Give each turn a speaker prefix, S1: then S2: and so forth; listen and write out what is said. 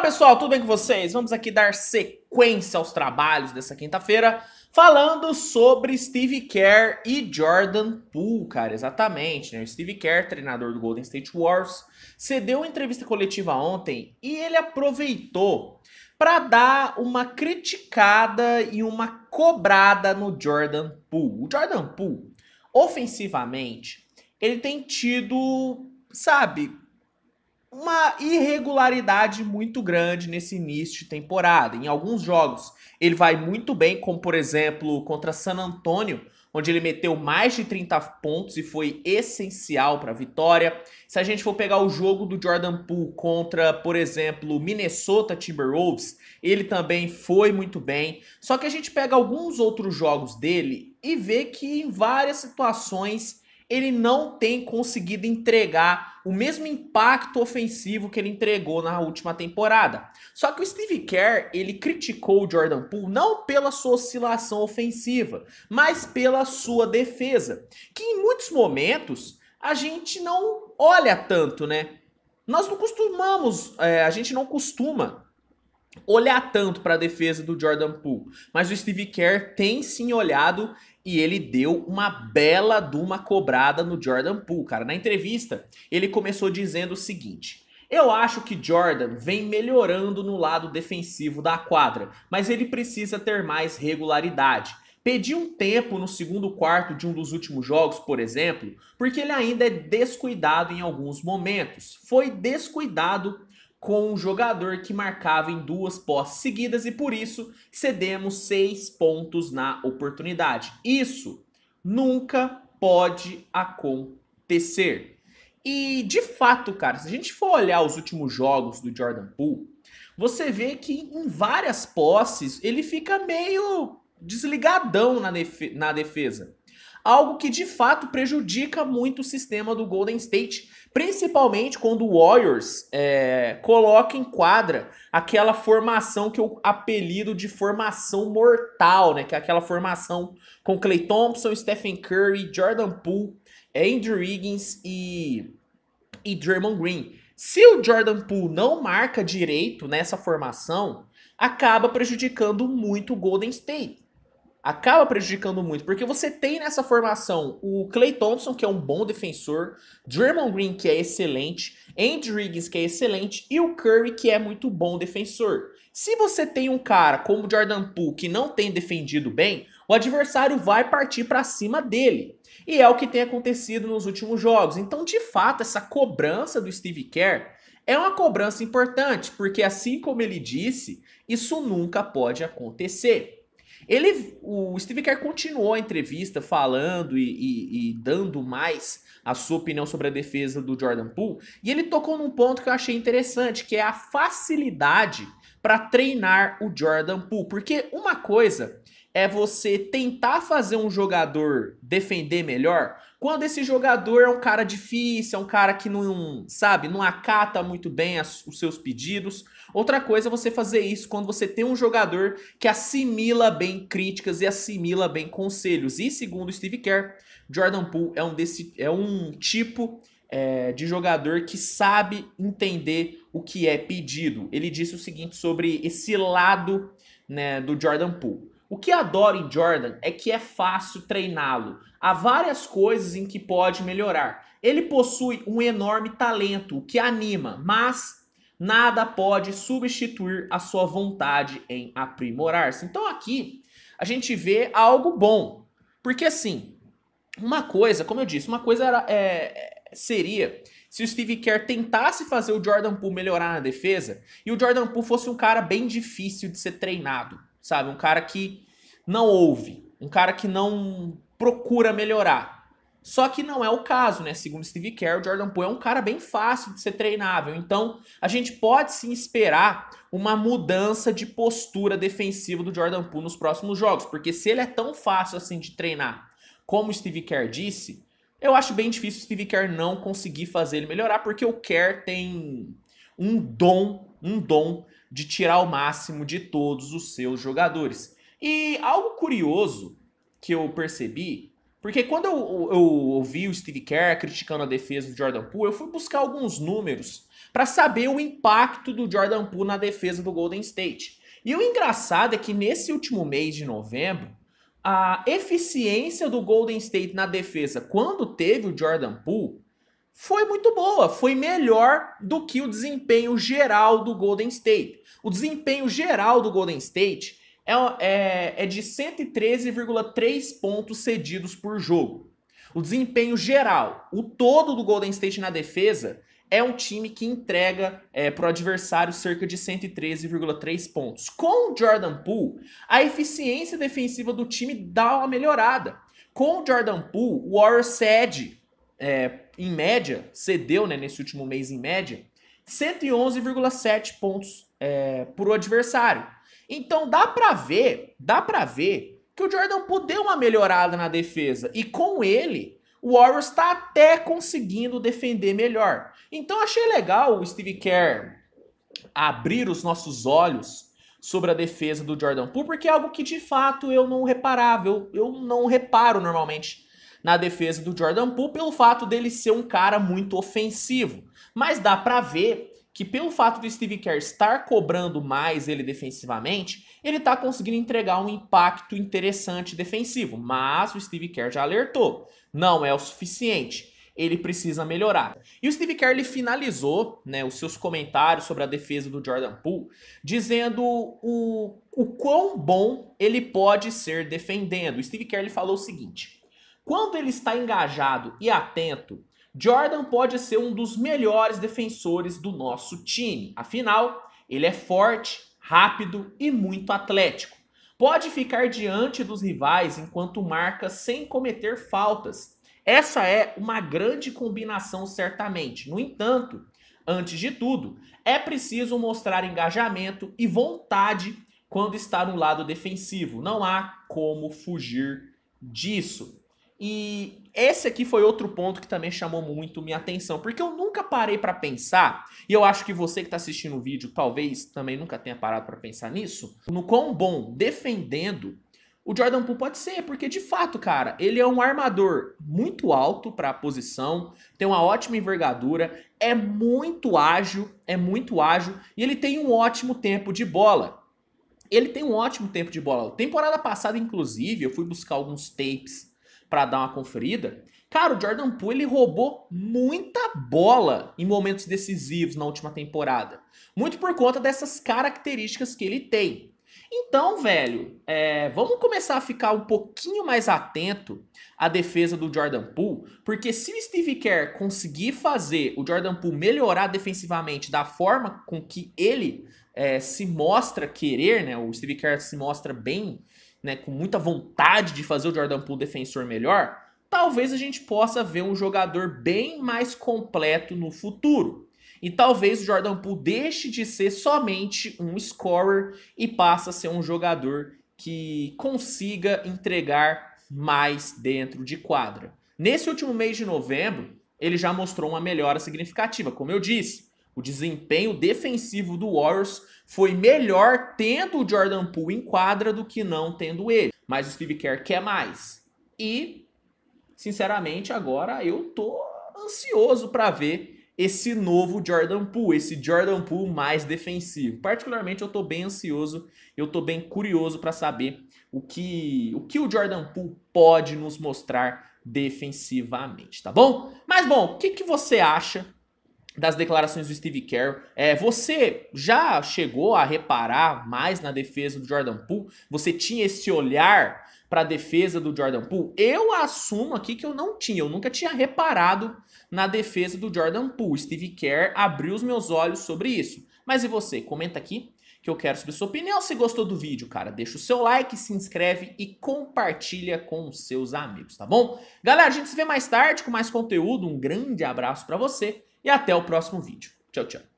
S1: Pessoal, tudo bem com vocês? Vamos aqui dar sequência aos trabalhos dessa quinta-feira, falando sobre Steve Kerr e Jordan Poole, cara, exatamente, né? O Steve Kerr, treinador do Golden State Warriors, cedeu uma entrevista coletiva ontem e ele aproveitou para dar uma criticada e uma cobrada no Jordan Poole. O Jordan Poole, ofensivamente, ele tem tido, sabe, uma irregularidade muito grande nesse início de temporada. Em alguns jogos ele vai muito bem, como por exemplo contra San Antonio, onde ele meteu mais de 30 pontos e foi essencial para a vitória. Se a gente for pegar o jogo do Jordan Poole contra, por exemplo, Minnesota Timberwolves, ele também foi muito bem. Só que a gente pega alguns outros jogos dele e vê que em várias situações ele não tem conseguido entregar o mesmo impacto ofensivo que ele entregou na última temporada. Só que o Steve Kerr, ele criticou o Jordan Poole não pela sua oscilação ofensiva, mas pela sua defesa, que em muitos momentos a gente não olha tanto, né? Nós não costumamos, a gente não costuma olhar tanto para a defesa do Jordan Poole, mas o Steve Kerr tem sim olhado e ele deu uma bela de uma cobrada no Jordan Poole, cara. Na entrevista, ele começou dizendo o seguinte: eu acho que Jordan vem melhorando no lado defensivo da quadra, mas ele precisa ter mais regularidade. Pedi um tempo no segundo quarto de um dos últimos jogos, por exemplo, porque ele ainda é descuidado em alguns momentos. Foi descuidado com um jogador que marcava em duas posses seguidas e por isso cedemos 6 pontos na oportunidade. Isso nunca pode acontecer. E de fato, cara, se a gente for olhar os últimos jogos do Jordan Poole, você vê que em várias posses ele fica meio desligadão na defesa. Algo que de fato prejudica muito o sistema do Golden State, principalmente quando o Warriors coloca em quadra aquela formação que eu apelido de formação mortal, né? Que é aquela formação com Klay Thompson, Stephen Curry, Jordan Poole, Andrew Wiggins e Draymond Green. Se o Jordan Poole não marca direito nessa formação, acaba prejudicando muito o Golden State. Acaba prejudicando muito, porque você tem nessa formação o Klay Thompson, que é um bom defensor, Draymond Green, que é excelente, Andrew Wiggins, que é excelente, e o Curry, que é muito bom defensor. Se você tem um cara como o Jordan Poole, que não tem defendido bem, o adversário vai partir para cima dele. E é o que tem acontecido nos últimos jogos. Então, de fato, essa cobrança do Steve Kerr é uma cobrança importante, porque assim como ele disse, isso nunca pode acontecer. O Steve Kerr continuou a entrevista falando e dando mais a sua opinião sobre a defesa do Jordan Poole. E ele tocou num ponto que eu achei interessante, que é a facilidade para treinar o Jordan Poole. Porque uma coisa é você tentar fazer um jogador defender melhor quando esse jogador é um cara difícil, é um cara que não, sabe, não acata muito bem os seus pedidos. Outra coisa é você fazer isso quando você tem um jogador que assimila bem críticas e assimila bem conselhos. E segundo Steve Kerr, Jordan Poole é um tipo de jogador que sabe entender o que é pedido. Ele disse o seguinte sobre esse lado, né, do Jordan Poole. O que adoro em Jordan é que é fácil treiná-lo. Há várias coisas em que pode melhorar. Ele possui um enorme talento, o que anima, mas nada pode substituir a sua vontade em aprimorar-se. Então aqui a gente vê algo bom. Porque assim, uma coisa, como eu disse, uma coisa seria se o Steve Kerr tentasse fazer o Jordan Poole melhorar na defesa e o Jordan Poole fosse um cara bem difícil de ser treinado. Sabe, um cara que não ouve, um cara que não procura melhorar. Só que não é o caso, né? Segundo Steve Kerr, o Jordan Poole é um cara bem fácil de ser treinável. Então, a gente pode sim esperar uma mudança de postura defensiva do Jordan Poole nos próximos jogos. Porque se ele é tão fácil assim de treinar, como o Steve Kerr disse, eu acho bem difícil o Steve Kerr não conseguir fazer ele melhorar, porque o Kerr tem um dom de tirar o máximo de todos os seus jogadores. E algo curioso que eu percebi, Porque quando eu ouvi o Steve Kerr criticando a defesa do Jordan Poole, eu fui buscar alguns números para saber o impacto do Jordan Poole na defesa do Golden State. E o engraçado é que nesse último mês de novembro, a eficiência do Golden State na defesa, quando teve o Jordan Poole, foi muito boa, foi melhor do que o desempenho geral do Golden State. O desempenho geral do Golden State é de 113,3 pontos cedidos por jogo. O desempenho geral, o todo do Golden State na defesa, é um time que entrega para o adversário cerca de 113,3 pontos. Com o Jordan Poole, a eficiência defensiva do time dá uma melhorada. Com o Jordan Poole, o Warriors cede, em média, cedeu, né, nesse último mês em média, 111,7 pontos por adversário. Então dá pra ver que o Jordan Poole deu uma melhorada na defesa. E com ele, o Warriors tá até conseguindo defender melhor. Então achei legal o Steve Kerr abrir os nossos olhos sobre a defesa do Jordan Poole, porque é algo que de fato eu não reparava. Eu não reparo normalmente na defesa do Jordan Poole pelo fato dele ser um cara muito ofensivo. Mas dá pra ver que pelo fato do Steve Kerr estar cobrando mais ele defensivamente, ele tá conseguindo entregar um impacto interessante defensivo. Mas o Steve Kerr já alertou, não é o suficiente. Ele precisa melhorar. E o Steve Kerr ele finalizou, né, os seus comentários sobre a defesa do Jordan Poole, dizendo o quão bom ele pode ser defendendo. O Steve Kerr ele falou o seguinte: quando ele está engajado e atento, Jordan pode ser um dos melhores defensores do nosso time. Afinal, ele é forte, rápido e muito atlético. Pode ficar diante dos rivais enquanto marca sem cometer faltas. Essa é uma grande combinação, certamente. No entanto, antes de tudo, é preciso mostrar engajamento e vontade quando está no lado defensivo. Não há como fugir disso. E esse aqui foi outro ponto que também chamou muito minha atenção, porque eu nunca parei para pensar, e eu acho que você que está assistindo o vídeo talvez também nunca tenha parado para pensar nisso, no quão bom defendendo o Jordan Poole pode ser, porque de fato, cara, ele é um armador muito alto para a posição, tem uma ótima envergadura, é muito ágil, e ele tem um ótimo tempo de bola. Temporada passada, inclusive, eu fui buscar alguns tapes para dar uma conferida. Cara, o Jordan Poole ele roubou muita bola em momentos decisivos na última temporada. Muito por conta dessas características que ele tem. Então, velho, vamos começar a ficar um pouquinho mais atento à defesa do Jordan Poole, porque se o Steve Kerr conseguir fazer o Jordan Poole melhorar defensivamente da forma com que ele se mostra querer, né? O Steve Kerr se mostra bem, né, com muita vontade de fazer o Jordan Poole defensor melhor, talvez a gente possa ver um jogador bem mais completo no futuro. E talvez o Jordan Poole deixe de ser somente um scorer e passe a ser um jogador que consiga entregar mais dentro de quadra. Nesse último mês de novembro, ele já mostrou uma melhora significativa. Como eu disse, o desempenho defensivo do Warriors foi melhor tendo o Jordan Poole em quadra do que não tendo ele. Mas o Steve Kerr quer mais. E, sinceramente, agora eu tô ansioso para ver esse novo Jordan Poole, esse Jordan Poole mais defensivo. Particularmente eu tô bem ansioso, eu tô bem curioso para saber o que o Jordan Poole pode nos mostrar defensivamente, tá bom? Mas bom, o que você acha das declarações do Steve Kerr? Você já chegou a reparar mais na defesa do Jordan Poole? Você tinha esse olhar para a defesa do Jordan Poole? Eu assumo aqui que eu nunca tinha reparado na defesa do Jordan Poole. Steve Kerr abriu os meus olhos sobre isso. Mas e você? Comenta aqui que eu quero saber sua opinião. Se gostou do vídeo, cara, deixa o seu like, se inscreve e compartilha com os seus amigos, tá bom? Galera, a gente se vê mais tarde com mais conteúdo. Um grande abraço para você e até o próximo vídeo. Tchau, tchau.